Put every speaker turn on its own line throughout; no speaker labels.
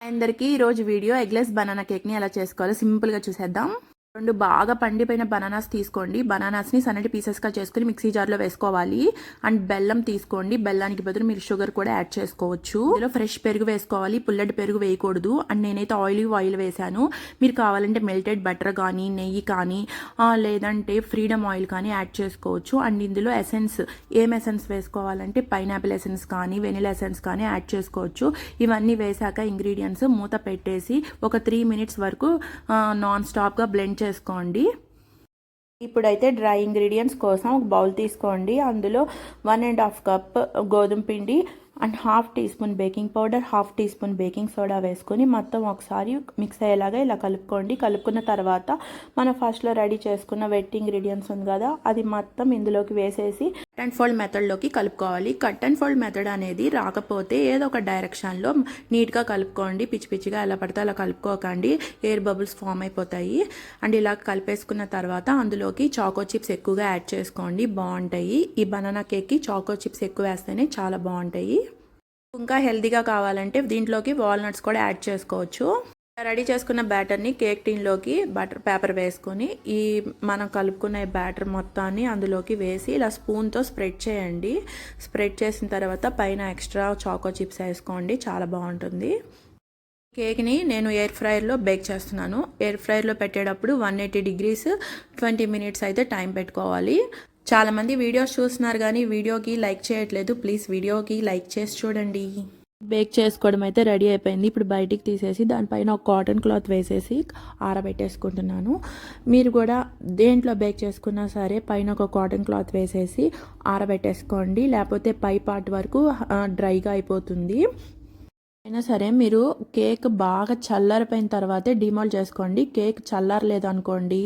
అందరికీ ఈరోజు video eggless banana కేక్ని ఎలా చేసుకోవాలో సింపుల్గా చూసేద్దాం. 2 బాగా పండిపోయిన బనానాస్ తీసుకోండి. బనానాస్ని సన్నటి పీసెస్గా చేసుకుని మిక్సీ జార్లో వేసుకోవాలి. అండ్ బెల్లం తీసుకోండి. బెల్లానికి బదులు మీరు షుగర్ కూడా యాడ్ చేసుకోవచ్చు. ఇందులో ఫ్రెష్ పెరుగు వేసుకోవాలి, పుల్లటి పెరుగు వేయకూడదు. అండ్ నేనైతే ఆయిల్ వేసాను. మీరు కావాలంటే మెల్టెడ్ బటర్ కానీ, నెయ్యి కానీ, లేదంటే ఫ్రీడమ్ ఆయిల్ కానీ యాడ్ చేసుకోవచ్చు. అండ్ ఇందులో ఎసెన్స్, ఏం ఎసెన్స్ వేసుకోవాలంటే పైనాపిల్ ఎసెన్స్ కానీ, వెనిలా ఎసెన్స్ కానీ యాడ్ చేసుకోవచ్చు. ఇవన్నీ వేసాక ఇంగ్రీడియంట్స్ మూత పెట్టేసి ఒక 3 మినిట్స్ వరకు నాన్ స్టాప్గా బ్లెండ్ చేసుకోండి. ఇప్పుడైతే డ్రై ఇంగ్రీడియంట్స్ కోసం ఒక బౌల్ తీసుకోండి. అందులో 1.5 కప్ గోధుమ పిండి and 1/2 teaspoon baking powder, 1/2 teaspoon baking soda వేసుకొని మొత్తం ఒకసారి మిక్స్ అయ్యేలాగా ఇలా కలుపుకోండి. కలుపుకున్న తర్వాత మనం ఫస్ట్లో రెడీ చేసుకున్న వెట్ ఇంగ్రీడియంట్స్ ఉంది కదా, అది మొత్తం ఇందులోకి వేసేసి కట్ అండ్ ఫోల్డ్ మెథడ్లోకి కలుపుకోవాలి. కట్ అండ్ ఫోల్డ్ మెథడ్ అనేది రాకపోతే ఏదో ఒక డైరెక్షన్లో నీట్గా కలుపుకోండి. పిచ్చి పిచ్చిగా ఎలా పడితే అలా కలుపుకోకండి, ఎయిర్ బబుల్స్ ఫామ్ అయిపోతాయి. అండ్ ఇలా కలిపేసుకున్న తర్వాత అందులోకి చాకో చిప్స్ ఎక్కువగా యాడ్ చేసుకోండి, బాగుంటాయి. ఈ బనానా కేక్కి చాకో చిప్స్ ఎక్కువ వేస్తేనే చాలా బాగుంటాయి. ఇంకా హెల్తీగా కావాలంటే దీంట్లోకి వాల్నట్స్ కూడా యాడ్ చేసుకోవచ్చు. రెడీ చేసుకున్న బ్యాటర్ని కేక్ టిన్లోకి బటర్ పేపర్ వేసుకొని ఈ మనం కలుపుకున్న బ్యాటర్ మొత్తాన్ని అందులోకి వేసి ఇలా స్పూన్తో స్ప్రెడ్ చేయండి. స్ప్రెడ్ చేసిన తర్వాత పైన ఎక్స్ట్రా చాకో చిప్స్ వేసుకోండి, చాలా బాగుంటుంది. కేక్ని నేను ఎయిర్ ఫ్రైయర్లో బేక్ చేస్తున్నాను. ఎయిర్ ఫ్రైయర్లో పెట్టేటప్పుడు 180 degrees 20 minutes అయితే టైం పెట్టుకోవాలి. చాలామంది వీడియోస్ చూస్తున్నారు కానీ వీడియోకి లైక్ చేయట్లేదు. ప్లీజ్ వీడియోకి లైక్ చేసి చూడండి. బేక్ చేసుకోవడం అయితే రెడీ అయిపోయింది. ఇప్పుడు బయటికి తీసేసి దానిపైన ఒక కాటన్ క్లాత్ వేసేసి ఆరబెట్టేసుకుంటున్నాను. మీరు కూడా దేంట్లో బేక్ చేసుకున్నా సరే పైన ఒక కాటన్ క్లాత్ వేసేసి ఆరబెట్టేసుకోండి, లేకపోతే పై పార్ట్ వరకు డ్రైగా అయిపోతుంది. అయినా సరే మీరు కేక్ బాగా చల్లారిపోయిన తర్వాతే డిమాల్ట్ చేసుకోండి. కేక్ చల్లారలేదు అనుకోండి,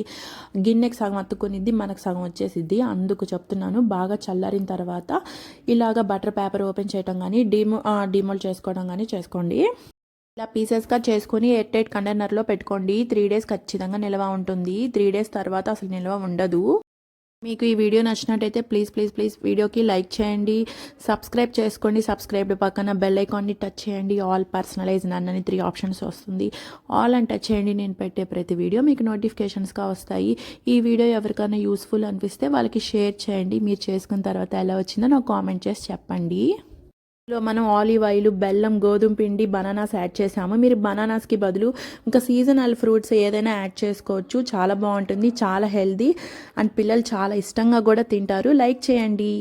గిన్నెకి సగం అతుక్కునిద్ది, మనకు సగం వచ్చేసిద్ది. అందుకు చెప్తున్నాను, బాగా చల్లారిన తర్వాత ఇలాగ బటర్ పేపర్ ఓపెన్ చేయడం కానీ డిమాల్ట్ చేసుకోవడం కానీ చేసుకోండి. ఇలా పీసెస్గా చేసుకొని ఎయిర్ టైట్ కంటైనర్లో పెట్టుకోండి. 3 days ఖచ్చితంగా నిల్వ ఉంటుంది. 3 days తర్వాత అసలు నిల్వ ఉండదు. మీకు ఈ వీడియో నచ్చినట్టయితే ప్లీజ్ వీడియోకి లైక్ చేయండి, సబ్స్క్రైబ్ చేసుకోండి. సబ్స్క్రైబ్ పక్కన బెల్ ఐకాన్ని టచ్ చేయండి. ఆల్ పర్సనలైజ్ అని 3 ఆప్షన్స్ వస్తుంది. ఆల్ అని టచ్ చేయండి. నేను పెట్టే ప్రతి వీడియో మీకు నోటిఫికేషన్స్గా వస్తాయి. ఈ వీడియో ఎవరికైనా యూస్ఫుల్ అనిపిస్తే వాళ్ళకి షేర్ చేయండి. మీరు చేసుకున్న తర్వాత ఎలా వచ్చిందో నాకు కామెంట్ చేసి చెప్పండి. మనం ఆలివ్ ఆయిల్, బెల్లం, గోధుమ పిండి, బనానాస్ యాడ్ చేసాము. మీరు బనానాస్కి బదులు ఇంకా సీజనల్ ఫ్రూట్స్ ఏదైనా యాడ్ చేసుకోవచ్చు. చాలా బాగుంటుంది, చాలా హెల్దీ అండ్ పిల్లలు చాలా ఇష్టంగా కూడా తింటారు. లైక్ చేయండి.